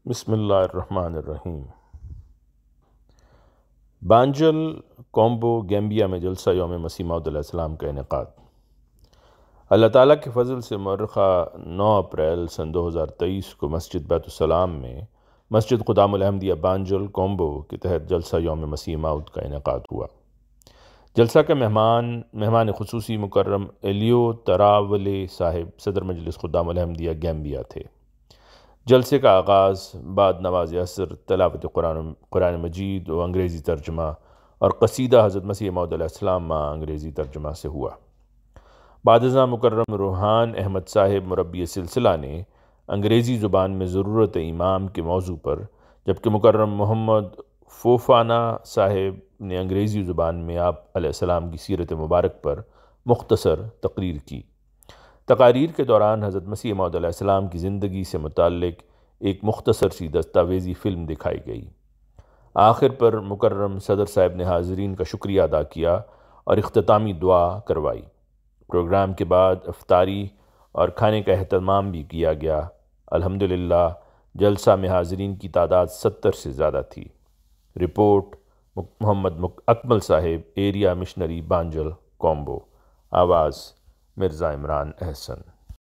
بسم اللہ الرحمن الرحیم۔ بانجل کومبو گیمبیا میں جلسہ یوم مسیح موعود علیہ السلام کا انعقاد۔ اللہ تعالیٰ کے فضل سے مؤرخہ 9 اپریل سن 2023 کو مسجد بیت السلام میں مسجد قدام الحمدیہ بانجل کومبو کے تحت جلسہ یوم مسیح موعود کا انعقاد ہوا۔ جلسہ کے مہمان خصوصی مکرم ایلیو تراولے صاحب صدر مجلس قدام الحمدیہ گیمبیا تھے۔ جلسے کا آغاز بعد نماز عصر تلاوت قرآن مجید و انگریزی ترجمہ اور قصیدہ حضرت مسیح موعود علیہ السلام مع انگریزی ترجمہ سے ہوا۔ بعد ازاں مکرم روحان احمد صاحب مربی سلسلہ نے انگریزی زبان میں ضرورت امام کے موضوع پر، جبکہ مکرم محمد فوفانہ صاحب نے انگریزی زبان میں آپ علیہ السلام کی سیرت مبارک پر مختصر تقریر کی۔ تقاریر کے دوران حضرت مسیح موعود علیہ السلام کی زندگی سے متعلق ایک مختصر سی دستاویزی فلم دکھائی گئی۔ آخر پر مکرم صدر صاحب نے حاضرین کا شکریہ ادا کیا اور اختتامی دعا کروائی۔ پروگرام کے بعد افطاری اور کھانے کا اہتمام بھی کیا گیا۔ الحمدللہ جلسہ میں حاضرین کی تعداد 70 سے زیادہ تھی۔ رپورٹ محمد اکمل صاحب، ایریا مشنری بانجل کومبو۔ آواز مرزا عمران احسن۔